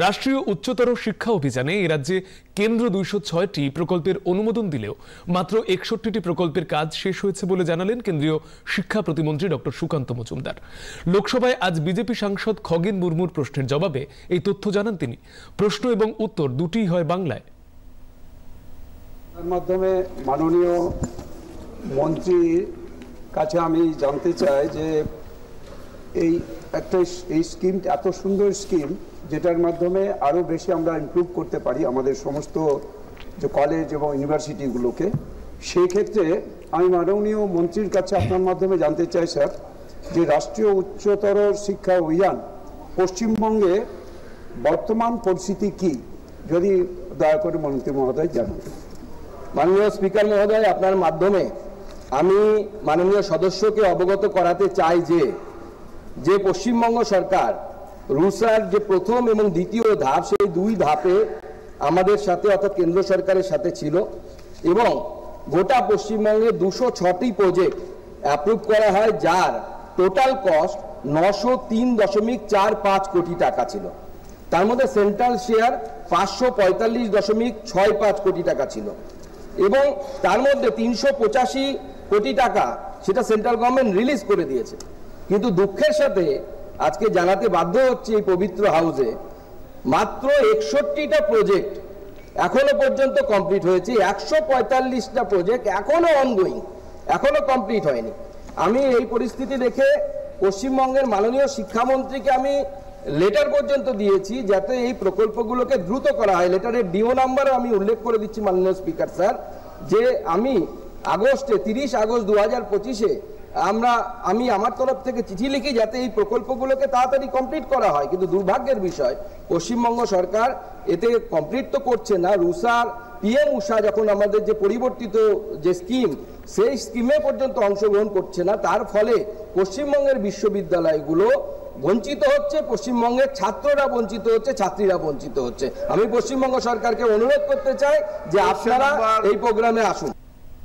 রাষ্ট্রীয় উচ্চতর শিক্ষা অভিযানে এই রাজ্যে কেন্দ্র 206টি প্রকল্পের অনুমোদন দিলেও মাত্র 61টি প্রকল্পের কাজ শেষ হয়েছে বলে জানালেন কেন্দ্রীয় শিক্ষা প্রতিমন্ত্রী ডক্টর সুকান্ত মজুমদার। লোকসভায় আজ বিজেপি সাংসদ খগেন মুর্মুর প্রশ্নের জবাবে এই তথ্য জানান তিনি। প্রশ্ন এবং উত্তর দুটিই হয় বাংলায়। তার মাধ্যমে মাননীয় মন্ত্রীর কাছে আমি জানতে চাই যে এই স্কিম এত সুন্দর স্কিম, যেটার মাধ্যমে আরও বেশি আমরা ইমপ্রুভ করতে পারি আমাদের সমস্ত যে কলেজ এবং ইউনিভার্সিটিগুলোকে। সেই ক্ষেত্রে আমি মাননীয় মন্ত্রীর কাছে আপনার মাধ্যমে জানতে চাই স্যার, যে রাষ্ট্রীয় উচ্চতর শিক্ষা অভিযান পশ্চিমবঙ্গে বর্তমান পরিস্থিতি কি, যদি দয়া করে মন্ত্রী মহোদয় জানান। মাননীয় স্পিকার মহোদয়, আপনার মাধ্যমে আমি মাননীয় সদস্যকে অবগত করাতে চাই যে পশ্চিমবঙ্গ সরকার রুসার যে প্রথম এবং দ্বিতীয় ধাপ, সেই দুই ধাপে আমাদের সাথে অর্থাৎ কেন্দ্র সরকারের সাথে ছিল এবং গোটা পশ্চিমবঙ্গে 206টি প্রজেক্ট অ্যাপ্রুভ করা হয়, যার টোটাল কস্ট 903.45 কোটি টাকা ছিল। তার মধ্যে সেন্ট্রাল শেয়ার 545.65 কোটি টাকা ছিল এবং তার মধ্যে 385 কোটি টাকা সেটা সেন্ট্রাল গভর্নমেন্ট রিলিজ করে দিয়েছে। কিন্তু দুঃখের সাথে আজকে জানাতে বাধ্য হচ্ছে এই পবিত্র হাউসে মাত্র 61টা প্রজেক্ট এখনো পর্যন্ত কমপ্লিট হয়েছে। 145টা প্রজেক্ট এখনো অনগোয়িং, এখনো কমপ্লিট হয়নি। আমি এই পরিস্থিতি দেখে পশ্চিমবঙ্গের মাননীয় শিক্ষামন্ত্রীকে আমি লেটার পর্যন্ত দিয়েছি যাতে এই প্রকল্পগুলোকে দ্রুত করা হয়। লেটারের ডিও নাম্বারও আমি উল্লেখ করে দিচ্ছি মাননীয় স্পিকার স্যার, যে আমি 30 আগস্ট 2025-এ আমি আমার তরফ থেকে চিঠি লিখি যাতে এই প্রকল্পগুলোকে তাড়াতাড়ি কমপ্লিট করা হয়। কিন্তু দুর্ভাগ্যের বিষয়, পশ্চিমবঙ্গ সরকার এতে কমপ্লিট তো করছে না। রুসার PM উষা যখন আমাদের যে পরিবর্তিত যে স্কিম, সেই স্কিমে পর্যন্ত অংশগ্রহণ করছে না। তার ফলে পশ্চিমবঙ্গের বিশ্ববিদ্যালয়গুলো বঞ্চিত হচ্ছে, পশ্চিমবঙ্গের ছাত্ররা বঞ্চিত হচ্ছে, ছাত্রীরা বঞ্চিত হচ্ছে। আমি পশ্চিমবঙ্গ সরকারকে অনুরোধ করতে চাই যে আপনারা এই প্রোগ্রামে আসুন।